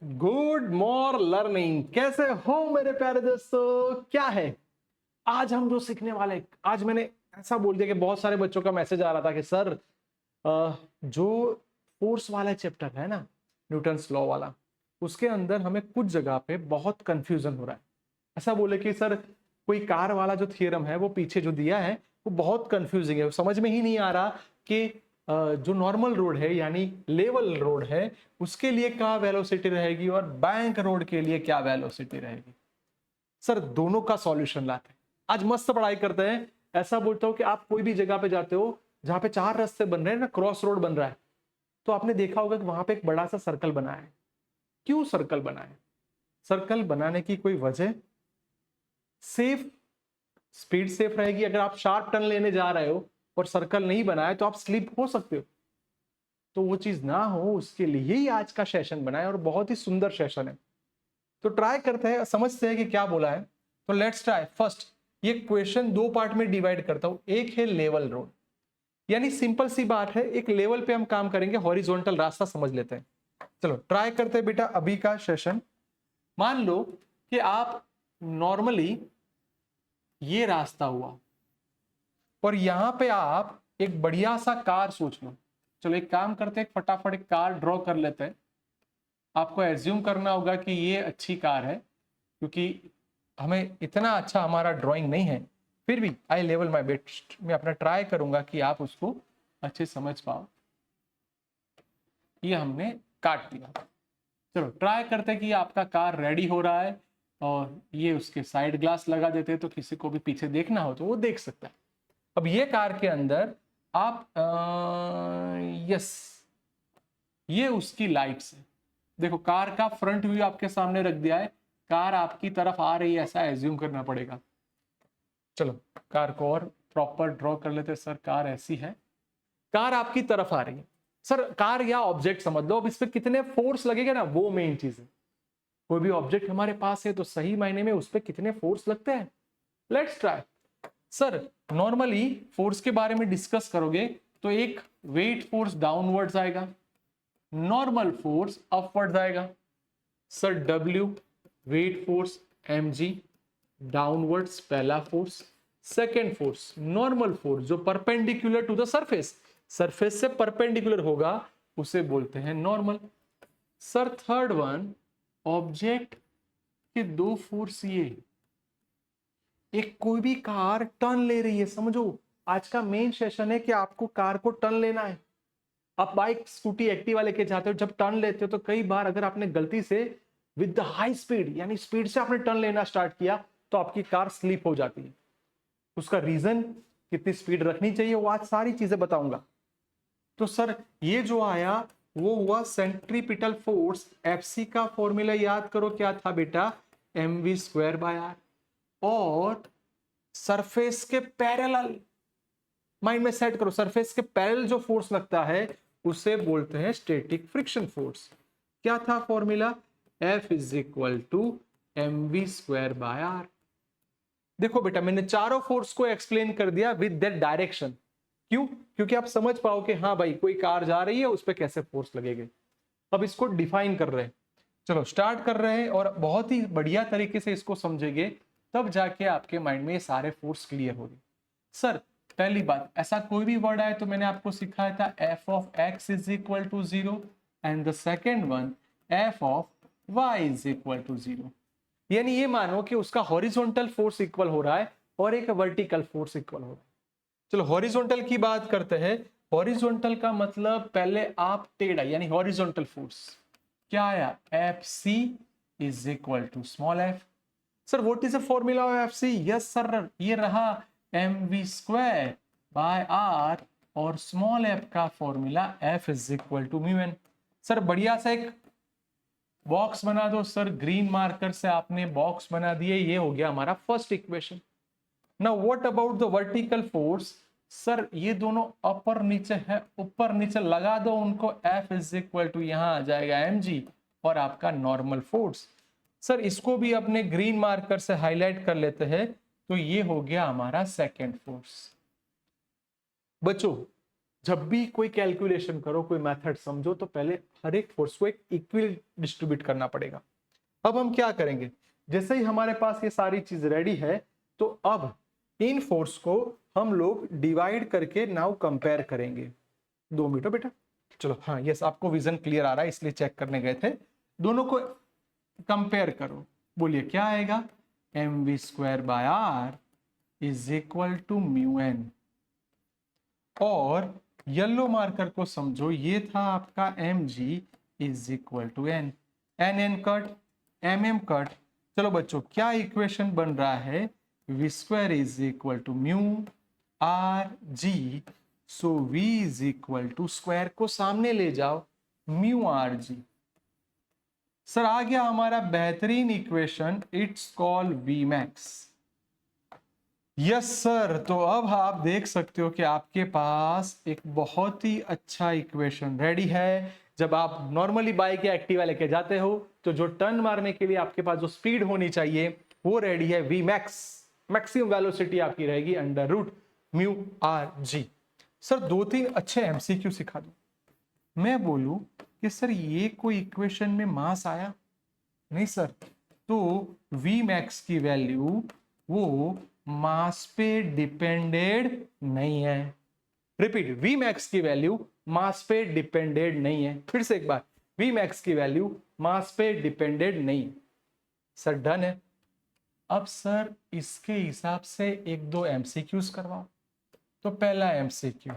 Good more learning. कैसे हो मेरे प्यारे दोस्तों? क्या है आज हम जो सीखने वाले हैं? आज मैंने ऐसा बोल दिया कि बहुत सारे बच्चों का मैसेज आ रहा था कि सर जो फोर्स वाला चैप्टर है ना, न्यूटन्स लॉ वाला, उसके अंदर हमें कुछ जगह पे बहुत कंफ्यूजन हो रहा है। ऐसा बोले कि सर कोई कार वाला जो थियरम है वो पीछे जो दिया है वो बहुत कंफ्यूजिंग है, समझ में ही नहीं आ रहा कि जो नॉर्मल रोड है यानी लेवल रोड है उसके लिए क्या वेलोसिटी रहेगी और बैंक रोड के लिए क्या वेलोसिटी रहेगी। सर दोनों का सॉल्यूशन लाते हैं, आज मस्त पढ़ाई करते हैं। ऐसा बोलता हूं कि आप कोई भी जगह पे जाते हो जहां पे चार रास्ते बन रहे हैं ना, क्रॉस रोड बन रहा है, तो आपने देखा होगा कि वहां पे एक बड़ा सा सर्कल बना है। क्यों सर्कल बना है? सर्कल बनाने की कोई वजह? सेफ, स्पीड सेफ रहेगी। अगर आप शार्प टर्न लेने जा रहे हो और सर्कल नहीं बनाए तो आप स्लिप हो सकते हो, तो वो चीज ना हो उसके लिए ही आज का सेशन बना है और बहुत ही सुंदर सेशन है। तो ट्राई करते हैं, समझते हैं कि क्या बोला है। तो लेट्स ट्राई। फर्स्ट, ये क्वेश्चन दो पार्ट में डिवाइड करता हूं। एक है लेवल रोड, यानी सिंपल सी बात है, एक लेवल पे हम काम करेंगे, हॉरिजॉन्टल रास्ता समझ लेते हैं। चलो ट्राई करते हैं बेटा अभी का सेशन। मान लो कि आप नॉर्मली ये रास्ता हुआ और यहां पे आप एक बढ़िया सा कार सोच लो। चलो एक काम करते हैं, फटाफट एक कार ड्रॉ कर लेते हैं। आपको एज्यूम करना होगा कि ये अच्छी कार है, क्योंकि हमें इतना अच्छा हमारा ड्राइंग नहीं है, फिर भी आई लेवल माय बेस्ट, मैं अपना ट्राई करूंगा कि आप उसको अच्छे समझ पाओ। ये हमने काट दिया। चलो ट्राई करते हैं कि आपका कार रेडी हो रहा है, और ये उसके साइड ग्लास लगा देते हैं तो किसी को भी पीछे देखना हो तो वो देख सकता है। अब ये कार के अंदर आप यस, ये उसकी लाइट्स है। देखो कार का फ्रंट व्यू आपके सामने रख दिया है, कार आपकी तरफ आ रही है ऐसा एज्यूम करना पड़ेगा। चलो कार को और प्रॉपर ड्रॉ कर लेते हैं। सर कार ऐसी है, कार आपकी तरफ आ रही है। सर कार या ऑब्जेक्ट समझ लो, अब इस पे कितने फोर्स लगेगा ना, वो मेन चीज है। कोई भी ऑब्जेक्ट हमारे पास है तो सही मायने में उस पर कितने फोर्स लगते हैं। Let's try. Sir normally force के बारे में डिस्कस करोगे तो एक वेट फोर्स डाउनवर्ड्स आएगा, नॉर्मल फोर्स अपवर्ड्स आएगा। Sir W weight force, M G downwards पहला force, second force normal force जो perpendicular to the surface, surface से परपेंडिकुलर होगा उसे बोलते हैं normal. Sir third one, object के दो फोर्स, ये एक कोई भी कार टर्न ले रही है, समझो आज का मेन सेशन है कि आपको कार को टर्न लेना है। आप बाइक स्कूटी एक्टिवा लेके जाते हो, जब टर्न लेते हो तो कई बार अगर आपने गलती से विद द हाई स्पीड यानी स्पीड से आपने टर्न लेना स्टार्ट किया तो आपकी कार स्लिप हो जाती है। उसका रीजन, कितनी स्पीड रखनी चाहिए, वो आज सारी चीजें बताऊंगा। तो सर ये जो आया वो हुआ सेंट्रीपिटल फोर्स। एफसी का फॉर्मूला याद करो, क्या था बेटा? M V square by R. और सरफेस के पैरेलल, माइंड में सेट करो, सरफेस के पैरेलल जो फोर्स लगता है उसे बोलते हैं स्टैटिक फ्रिक्शन फोर्स। क्या था formula? F is equal to M V square by R. देखो बेटा मैंने चारों फोर्स को एक्सप्लेन कर दिया विद दैट डायरेक्शन। क्यों? क्योंकि आप समझ पाओ कि हाँ भाई कोई कार जा रही है उस पर कैसे फोर्स लगेंगे। अब इसको डिफाइन कर रहे हैं, चलो स्टार्ट कर रहे हैं और बहुत ही बढ़िया तरीके से इसको समझेंगे, तब जाके आपके माइंड में ये सारे फोर्स क्लियर होंगे। सर पहली बात, ऐसा कोई भी वर्ड आए तो मैंने आपको सिखाया था F of X is equal to zero, and the second one F of Y is equal to zero. यानी ये मानो कि उसका हॉरिजॉन्टल फोर्स इक्वल हो रहा है और एक वर्टिकल फोर्स इक्वल हो रहा है। चलो हॉरिजॉन्टल की बात करते हैं। हॉरिजॉन्टल का मतलब पहले आप टेढ़ा यानी हॉरिजॉन्टल फोर्स क्या आया? F C is equal to small F. Sir what is the formula of F C? Yes sir, ये रहा M V square by R, और स्मॉल एफ का formula F is equal to mu N. Sir बढ़िया सा एक box बना दो। Sir green marker से आपने बॉक्स बना दिए, ये हो गया हमारा first equation. Now what about the vertical force? Sir ये दोनों अपर नीचे है, ऊपर नीचे लगा दो उनको, F इज इक्वल टू यहां आ जाएगा mg और आपका नॉर्मल फोर्स। सर इसको भी अपने ग्रीन मार्कर से हाईलाइट कर लेते हैं, तो ये हो गया हमारा सेकेंड फोर्स। बच्चों जब भी कोई कैलकुलेशन करो, कोई मेथड समझो, तो पहले हर एक फोर्स को एक इक्वल डिस्ट्रीब्यूट करना पड़ेगा। अब हम क्या करेंगे, जैसे ही हमारे पास ये सारी चीज रेडी है, तो अब इन फोर्स को हम लोग डिवाइड करके नाउ कंपेयर करेंगे। 2 मिनट बेटा, चलो। हाँ यस, आपको विजन क्लियर आ रहा है इसलिए चेक करने गए थे। दोनों को कंपेयर करो, बोलिए क्या आएगा। mv² is equal to mu N. और येलो मार्कर को समझो, ये था आपका mg is equal to N. N cut, mm cut. चलो बच्चों, क्या इक्वेशन बन रहा है, v² is equal to mu R G. So v is equal to square को सामने ले जाओ, म्यू आर जी। सर आ गया हमारा बेहतरीन equation, it's called V max. Yes sir, तो अब आप देख सकते हो कि आपके पास एक बहुत ही अच्छा इक्वेशन रेडी है। जब आप नॉर्मली बाइक या एक्टिवा लेके जाते हो, तो जो टर्न मारने के लिए आपके पास जो स्पीड होनी चाहिए वो रेडी है, वी मैक्स। मैक्सिमम वेलोसिटी आपकी रहेगी under root mu R G. Sir 2-3 अच्छे एमसीक्यू सिखा दो। मैं बोलूं कि सर ये कोई इक्वेशन में मास आया नहीं सर, तो वी मैक्स की वैल्यू वो मास पे डिपेंडेड नहीं है। रिपीट, वी मैक्स की वैल्यू मास पे डिपेंडेड नहीं है। फिर से एक बार, वी मैक्स की वैल्यू मास पे डिपेंडेड नहीं। सर डन है। अब सर इसके हिसाब से 1-2 एमसीक्यूज करवाओ। तो पहला एमसीक्यू,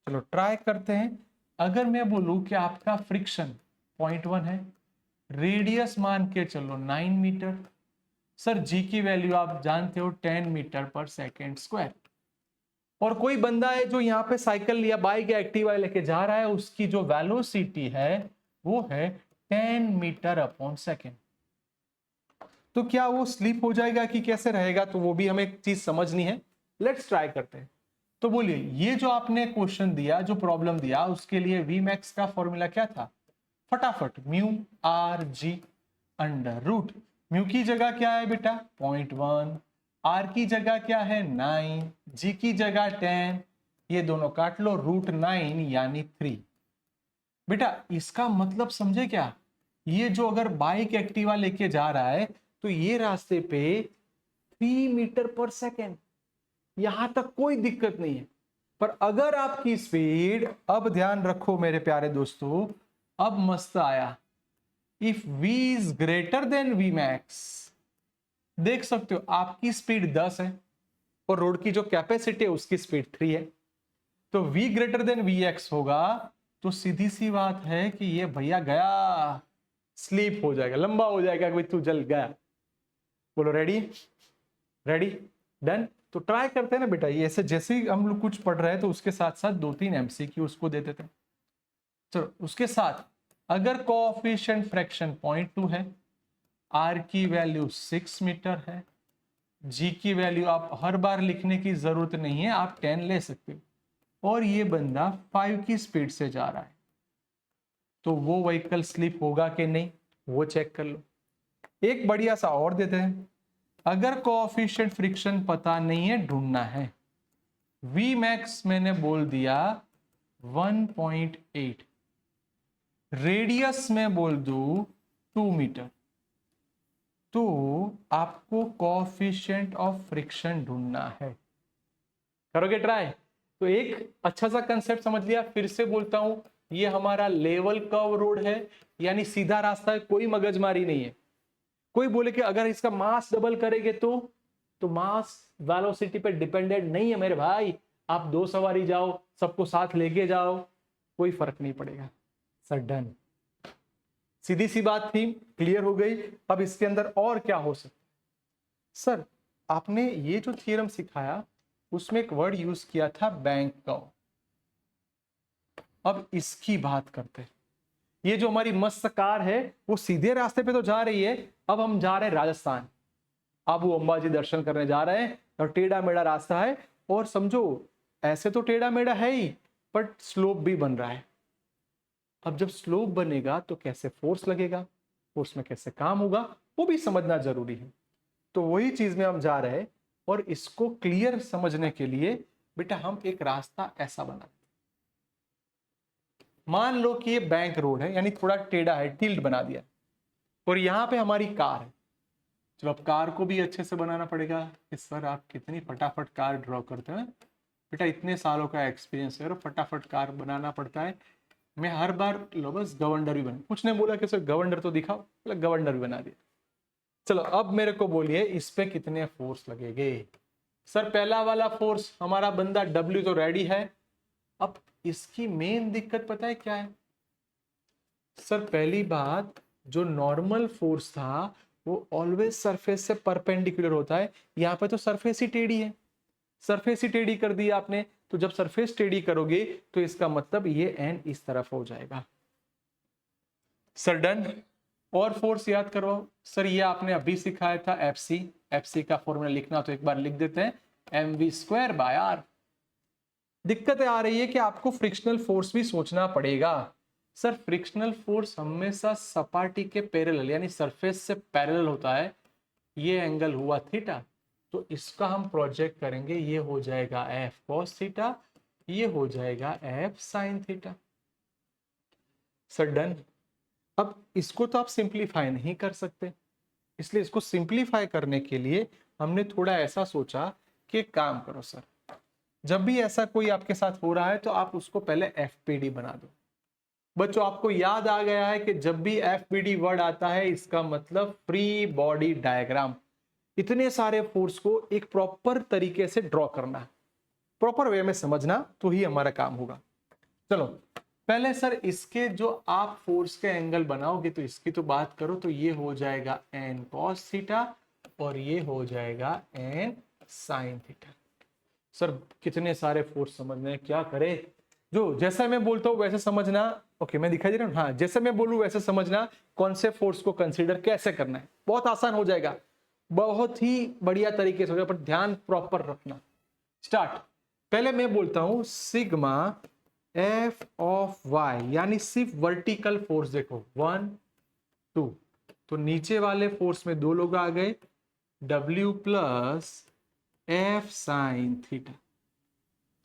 चलो ट्राई करते हैं। अगर मैं बोलूं कि आपका फ्रिक्शन 0.1 है, रेडियस मान के चलो 9 मीटर। सर जी की वैल्यू आप जानते हो 10 मीटर पर सेकेंड स्क्वायर। और कोई बंदा है जो यहाँ पे साइकिल या बाइक या एक्टिवा लेके जा रहा है, उसकी जो वेलोसिटी है वो है 10 मीटर अपॉन सेकेंड। तो क्या वो स्लिप हो जाएगा कि कैसे रहेगा, तो वो भी हमें एक चीज समझनी है। लेट्स ट्राई करते हैं। तो बोलिए, ये जो आपने क्वेश्चन दिया, जो प्रॉब्लम दिया, उसके लिए वी मैक्स का फॉर्मूला क्या था, फटाफट, mu R G under root. Mu की जगह क्या है बेटा 0.1, आर की जगह क्या है 9, जी की जगह 10, ये दोनों काट लो, √9 यानी 3। बेटा इसका मतलब समझे क्या, ये जो अगर बाइक एक्टिवा लेके जा रहा है, तो ये रास्ते पे 3 मीटर पर सेकेंड, यहां तक कोई दिक्कत नहीं है। पर अगर आपकी स्पीड, अब ध्यान रखो मेरे प्यारे दोस्तों, अब मस्त आया, if v is greater than V max, देख सकते हो आपकी स्पीड 10 है और रोड की जो कैपेसिटी है उसकी स्पीड 3 है। तो v greater than V X होगा, तो सीधी सी बात है कि ये भैया गया, स्लीप हो जाएगा, लंबा हो जाएगा, कोई तू जल गया। बोलो रेडी, रेडी, डन। तो ट्राई करते हैं ना बेटा, ये ऐसे जैसे ही हम लोग कुछ पढ़ रहे हैं तो उसके साथ साथ 2-3 एमसीक्यू उसको दे देते हैं। चलो उसके साथ, अगर कोएफिशिएंट फ्रैक्शन 0.2 है, आर की वैल्यू 6 मीटर है, जी की वैल्यू आप हर बार लिखने की जरूरत नहीं है, आप 10 ले सकते हो, और ये बंदा 5 की स्पीड से जा रहा है, तो वो व्हीकल स्लिप होगा कि नहीं वो चेक कर लो। एक बढ़िया सा और देते हैं, अगर कोएफिशिएंट फ्रिक्शन पता नहीं है, ढूंढना है, वी मैक्स मैंने बोल दिया 1.8, रेडियस में बोल दूं 2 मीटर, तो आपको कोएफिशिएंट ऑफ फ्रिक्शन ढूंढना है। करोगे ट्राई? तो एक अच्छा सा कंसेप्ट समझ लिया। फिर से बोलता हूं, ये हमारा लेवल कर्व रोड है, यानी सीधा रास्ता है, कोई मगजमारी नहीं है। कोई बोले कि अगर इसका मास डबल करेंगे तो मास वेलोसिटी पे डिपेंडेंट नहीं है मेरे भाई, आप 2 सवारी जाओ, सबको साथ लेके जाओ, कोई फर्क नहीं पड़ेगा। सर डन, सीधी सी बात थी, क्लियर हो गई। अब इसके अंदर और क्या हो सकता है? सर आपने ये जो थ्योरम सिखाया उसमें एक वर्ड यूज किया था बैंक कर्व। अब इसकी बात करते हैं। ये जो हमारी मस्त कार है वो सीधे रास्ते पे तो जा रही है, अब हम जा रहे हैं राजस्थान, आबू अंबाजी दर्शन करने जा रहे हैं, और टेढ़ा मेढ़ा रास्ता है, और समझो ऐसे तो टेढ़ा मेढ़ा है ही, बट स्लोप भी बन रहा है। अब जब स्लोप बनेगा तो कैसे फोर्स लगेगा, फोर्स में कैसे काम होगा, वो भी समझना जरूरी है। तो वही चीज में हम जा रहे हैं, और इसको क्लियर समझने के लिए बेटा हम एक रास्ता ऐसा बना, मान लो कि ये बैंक रोड है, यानी थोड़ा टेढ़ा है, टिल्ट बना दिया, और यहाँ पे हमारी कार है। जब अब कार को भी अच्छे से बनाना पड़ेगा कि सर आप कितनी फटाफट कार ड्रॉ करते हैं। बेटा इतने सालों का एक्सपीरियंस है और फटाफट कार बनाना पड़ता है। मैं हर बार लो बस गवर्नर भी बना, कुछ ने बोला कि सर गवर्नर तो दिखाओ, मतलब गवर्नर भी बना दिया। चलो अब मेरे को बोलिए इस पे कितने फोर्स लगेंगे। सर पहला वाला फोर्स हमारा बंदा W तो रेडी है। अब इसकी मेन दिक्कत पता है क्या है सर? पहली बात, जो नॉर्मल फोर्स था वो ऑलवेज सरफेस से परपेंडिकुलर होता है, यहाँ पे तो सरफेस ही टेढ़ी है, सरफेस ही टेढ़ी कर दी आपने, तो जब सरफेस टेढ़ी करोगे तो इसका मतलब ये एन इस तरफ हो जाएगा। Sir done. और फोर्स याद करवाओ। सर ये आपने अभी सिखाया था एफसी, एफसी का फॉर्मूला लिखना तो एक बार लिख देते हैं, mv²/r। दिक्कत आ रही है कि आपको फ्रिक्शनल फोर्स भी सोचना पड़ेगा। सर फ्रिक्शनल फोर्स हमेशा सपाटी के पैरेलल यानी सरफेस से पैरेलल होता है। ये एंगल हुआ थीटा, तो इसका हम प्रोजेक्ट करेंगे, ये हो जाएगा एफ कॉस थीटा, ये हो जाएगा F sine theta. Sir done. अब इसको तो आप सिंप्लीफाई नहीं कर सकते, इसलिए इसको सिंप्लीफाई करने के लिए हमने थोड़ा ऐसा सोचा कि एक काम करो सर, जब भी ऐसा कोई आपके साथ हो रहा है तो आप उसको पहले एफपीडी बना दो। बच्चों आपको याद आ गया है कि जब भी एफपीडी वर्ड आता है इसका मतलब फ्री बॉडी डायग्राम। इतने सारे फोर्स को एक प्रॉपर तरीके से ड्रॉ करना है, प्रॉपर वे में समझना, तो ही हमारा काम होगा। चलो पहले सर इसके जो आप फोर्स के एंगल बनाओगे तो इसकी तो बात करो, तो ये हो जाएगा एन कॉस थीटा और ये हो जाएगा एन साइन थीटा। सर कितने सारे फोर्स समझने हैं, क्या करे? जो जैसा मैं बोलता हूं वैसे समझना। ओके मैं दिखाई दे रहा हूं, हाँ जैसे मैं बोलूं वैसे समझना, कौन से फोर्स को कंसीडर कैसे करना है, बहुत आसान हो जाएगा, बहुत ही बढ़िया तरीके से हो जाएगा, पर ध्यान प्रॉपर रखना। स्टार्ट। पहले मैं बोलता हूं सिग्मा एफ ऑफ वाई, यानी सिर्फ वर्टिकल फोर्स देखो 1 2, तो नीचे वाले फोर्स में दो लोग आ गए, W plus F sine theta.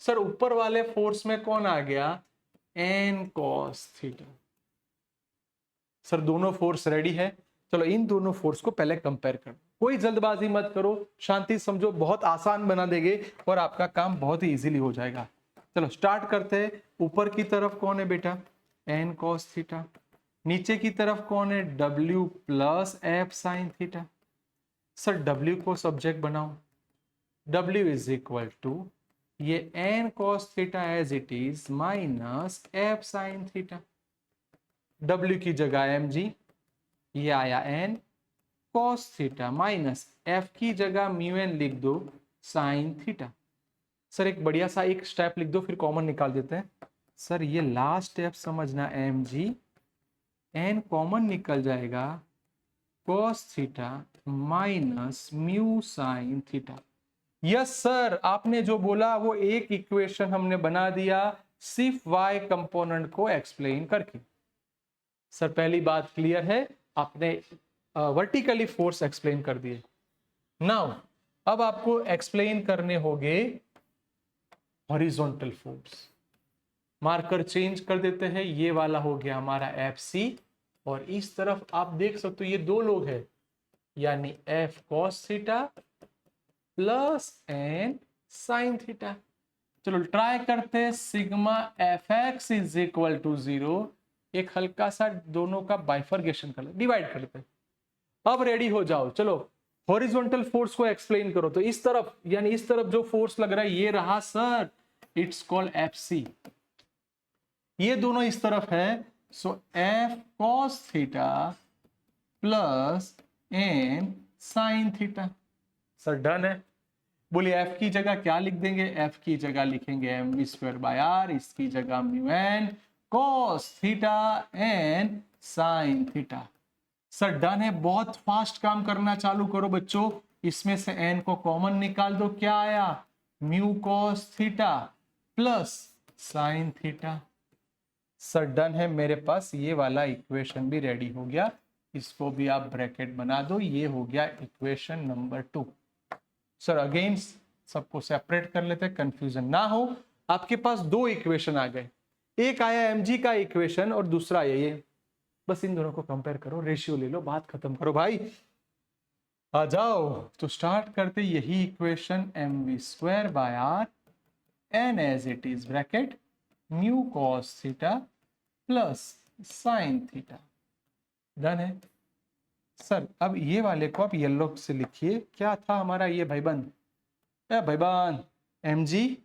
Sir ऊपर वाले फोर्स में कौन आ गया? N cos theta. सर दोनों फोर्स रेडी है, चलो इन दोनों फोर्स को पहले कंपेयर करो, कोई जल्दबाजी मत करो, शांति समझो, बहुत आसान बना देंगे और आपका काम बहुत ही इजीली हो जाएगा। चलो स्टार्ट करते हैं। ऊपर की तरफ कौन है बेटा? N cos theta. नीचे की तरफ कौन है? W plus F sine theta. Sir W को सब्जेक्ट बनाओ, W इज इक्वल टू ये N cos theta as it is minus F sine theta. W की जगह mg, ये आया N cos theta minus F की जगह म्यू एन लिख दो साइन थीटा। सर एक बढ़िया सा एक स्टेप लिख दो, फिर कॉमन निकाल देते हैं। सर ये लास्ट स्टेप समझना, mg एन कॉमन निकल जाएगा cos theta minus mu sine theta. Yes sir, आपने जो बोला वो एक इक्वेशन हमने बना दिया सिर्फ y कंपोनेंट को एक्सप्लेन करके। सर पहली बात क्लियर है, आपने वर्टिकली फोर्स एक्सप्लेन कर दिए। नाउ अब आपको एक्सप्लेन करने होंगे हॉरिजॉन्टल फोर्स। मार्कर चेंज कर देते हैं, ये वाला हो गया हमारा FC, और इस तरफ आप देख सकते हो ये दो लोग हैं, यानी F cos theta plus N sine theta. चलो ट्राई करते हैं, sigma fx is equal to 0, एक हल्का सा दोनों का बाइफर्गेशन कर डिवाइड कर लेते हैं। अब रेडी हो जाओ, चलो हॉरिजॉन्टल फोर्स को एक्सप्लेन करो। तो इस तरफ यानी इस तरफ जो फोर्स लग रहा है ये रहा सर, इट्स कॉल्ड FC। ये दोनों इस तरफ है, so F cos theta plus N sine theta. Sir done है। बोलिए F की जगह क्या लिख देंगे? F की जगह लिखेंगे mv²/r, इसकी जगह mu N cos theta N sine theta. Sir done है, बहुत फास्ट काम करना चालू करो बच्चों। इसमें से n को कॉमन निकाल दो, क्या आया? Mu cos theta plus sine theta. Sir done है, मेरे पास ये वाला इक्वेशन भी रेडी हो गया, इसको भी आप ब्रैकेट बना दो, ये हो गया इक्वेशन नंबर 2। सर अगेन सबको सेपरेट कर लेते हैं, कंफ्यूजन ना हो। आपके पास दो इक्वेशन आ गए, एक आया mg का इक्वेशन और दूसरा आया ये, बस इन दोनों को कंपेयर करो, रेशियो ले लो, बात खत्म करो भाई, आ जाओ। तो स्टार्ट करते यही equation mv² by R N as it is bracket mu cos theta plus sine theta. Done है सर। अब ये वाले को आप येलो से लिखिए, क्या था हमारा ये भाईबंद, एम जी,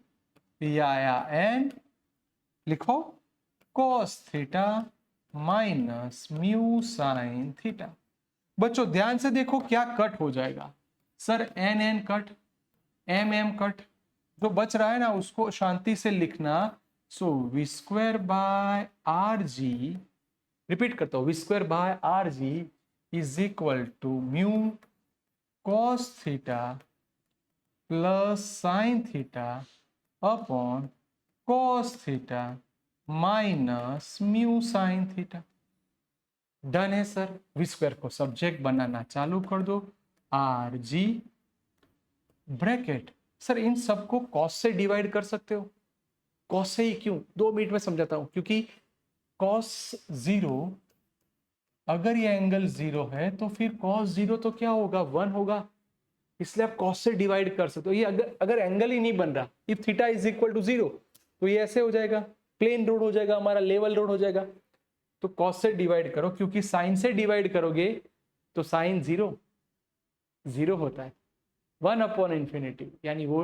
ये आया एन, लिखो cos theta minus mu sine theta. बच्चों ध्यान से देखो क्या कट हो जाएगा, sir N N cut, M M cut, जो बच रहा है ना उसको शांति से लिखना। So v² by R G, repeat करता हूं, v² by R G is equal to mu cos theta plus sine theta upon cos theta minus mu sine theta. Done है सर। v² को सब्जेक्ट बनाना चालू कर दो, आर जी ब्रैकेट, सर इन सबको cos से डिवाइड कर सकते हो, कॉस से ही क्यों, 2 मिनट में समझाता हूं। क्योंकि कॉस 0, अगर ये एंगल 0 है तो फिर कॉस 0 तो क्या होगा, 1 होगा, इसलिए आप कॉस से डिवाइड कर सकते हो। ये अगर एंगल ही नहीं बन रहा, if theta is equal to 0, तो ये ऐसे हो जाएगा, प्लेन रोड हो जाएगा हमारा, लेवल रोड हो जाएगा। तो कॉस से डिवाइड करो, क्योंकि साइन से डिवाइड करोगे तो साइन 0 होता है, 1 अपॉन इन्फिनिटी, यानी वो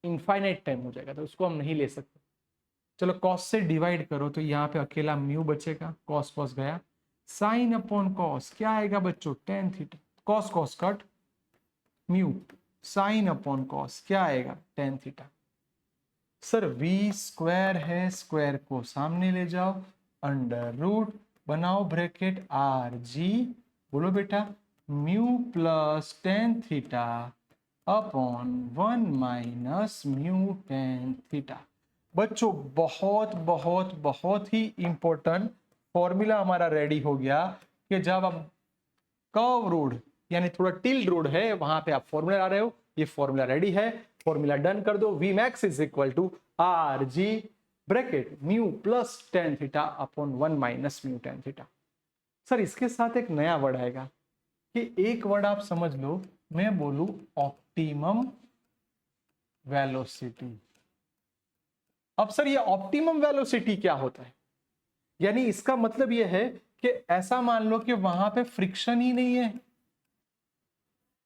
इनफाइनाइट टाइम हो जाएगा, तो उसको हम नहीं ले सकते। चलो कॉस से डिवाइड करो, तो यहाँ पे अकेला म्यू बचेगा, कॉस कॉस गया, साइन अपॉन कॉस क्या आएगा बच्चों, tan theta, cos cos cut, mu sine upon cos क्या आएगा, टेन थीटा। सर v² है, स्क्वायर को सामने ले जाओ, अंडर रूट बनाओ ब्रैकेट आर जी, बोलो बेटा mu plus tan theta upon 1 minus mu tan theta. बच्चों बहुत बहुत बहुत ही इंपॉर्टेंट फॉर्मूला हमारा रेडी हो गया कि जब आप कर्व रोड यानी थोड़ा टिल्ड रोड है वहां पे आप फॉर्मूला ला रहे हो, ये फॉर्मूला रेडी है, फॉर्मूला डन कर दो। V max is equal to R G bracket mu plus tan theta upon 1 minus mu tan theta. Sir इसके साथ एक नया वर्ड आएगा कि एक वर्ड आप समझ लो, मैं बोलूं ऑप्टिमम वेलोसिटी। अब सर ये ऑप्टिमम वेलोसिटी क्या होता है, यानी इसका मतलब ये है कि ऐसा मान लो कि वहां पे फ्रिक्शन ही नहीं है,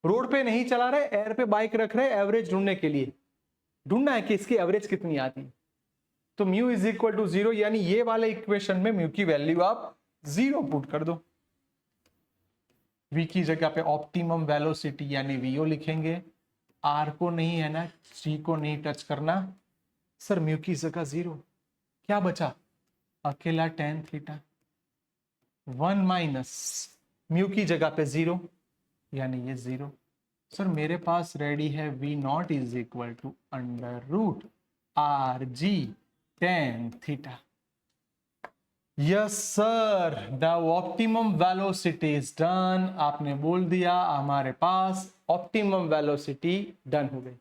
रोड पे नहीं चला रहे, एयर पे बाइक रख रहे, एवरेज ढूंढने के लिए ढूंढना है कि इसकी एवरेज कितनी आती है, तो म्यू इज इक्वल टू 0, यानी ये वाले इक्वेशन में म्यू की वैल्यू आप 0 पुट कर दो। v की जगह पे ऑप्टिमम वेलोसिटी यानी vo लिखेंगे, r को नहीं है ना, g को नहीं टच करना, सर म्यू की जगह 0, क्या बचा, अकेला टेन थीटा, 1 माइनस म्यू की जगह पे 0 यानी ये 0। सर मेरे पास रेडी है v0 is equal to under root R G tan theta. Yes sir, the optimum velocity is done. आपने बोल दिया, हमारे पास ऑप्टिमम वेलोसिटी डन हो गई।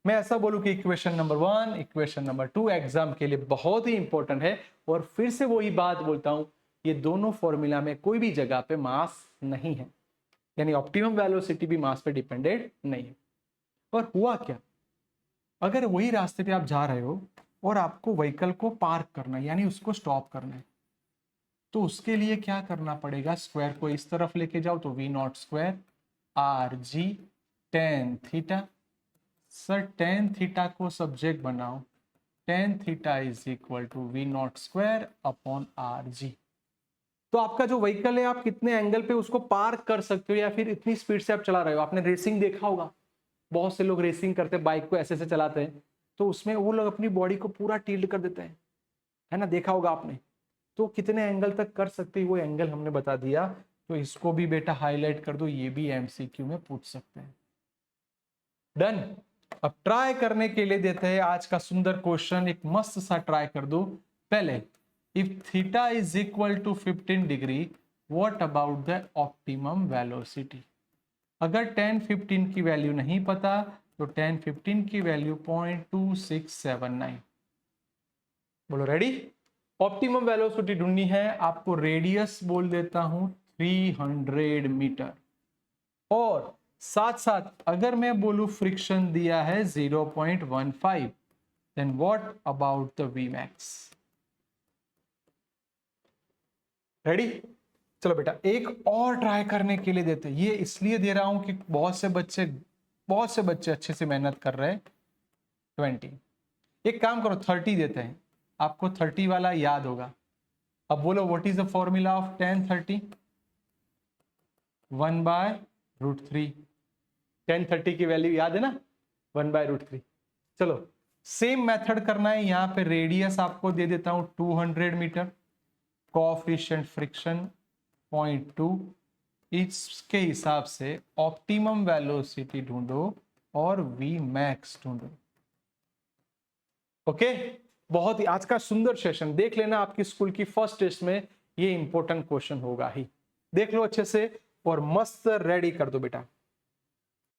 मैं ऐसा बोलूं कि equation number 1, equation number 2 exam के लिए बहुत ही इंपॉर्टेंट है, और फिर से वही बात बोलता हूं, ये दोनों फॉर्मूला में कोई भी जगह पे मास नहीं है, यानी ऑप्टिमम वेलोसिटी भी मास पे डिपेंडेंट नहीं है। और हुआ क्या, अगर वही रास्ते पे आप जा रहे हो और आपको व्हीकल को पार्क करना है, यानी उसको स्टॉप करना है, तो उसके लिए क्या करना पड़ेगा, स्क्वायर को इस तरफ लेके जाओ, तो v0 square R G tan theta. Sir tan theta को सब्जेक्ट बनाओ, tan theta is equal to v0 square upon R G. तो आपका जो व्हीकल है आप कितने एंगल पे उसको पार्क कर सकते हो, या फिर इतनी स्पीड से आप चला रहे हो। आपने रेसिंग देखा होगा, बहुत से लोग रेसिंग करते हैं, बाइक को ऐसे ऐसे चलाते हैं, तो उसमें वो लोग अपनी बॉडी को पूरा टिल्ट कर देते हैं, है ना, देखा होगा आपने। तो कितने एंगल तक कर सकते हैं वो एंगल हमने बता दिया, तो इसको भी बेटा हाईलाइट कर दो, ये भी एमसीक्यू में पूछ सकते हैं। डन। अब ट्राई करने के लिए देते हैं आज का सुंदर क्वेश्चन, एक मस्त सा ट्राई कर दो। पहले if theta is equal to 15 degree what about the optimum velocity. अगर 10 15 की वैल्यू नहीं पता तो 10 15 की वैल्यू 0.2679। बोलो रेडी, ऑप्टिमम वेलोसिटी ढूंढनी है, आपको रेडियस बोल देता हूं 300 मीटर, और साथ साथ अगर मैं बोलूं फ्रिक्शन दिया है 0.15, then what about the Vmax? Ready? चलो बेटा एक और ट्राई करने के लिए देते हैं। ये इसलिए दे रहा हूं कि बहुत से बच्चे अच्छे से मेहनत कर रहे हैं। 20, एक काम करो 30 देते हैं, आपको 30 वाला याद होगा। अब बोलो what is the formula of tan 30? 1/√3। tan 30 की वैल्यू याद है ना, 1/√3। चलो सेम मेथड करना है, यहां पे रेडियस आपको दे देता हूं 200 मीटर, कोएफिशिएंट फ्रिक्शन 0.2, इसके हिसाब से ऑप्टिमम वेलोसिटी ढूंढो और Vmax ढूंढो। ओके, बहुत ही आज का सुंदर सेशन देख लेना, आपकी स्कूल की फर्स्ट टेस्ट में ये इंपॉर्टेंट क्वेश्चन होगा ही, देख लो अच्छे से और मस्त रेडी कर दो बेटा।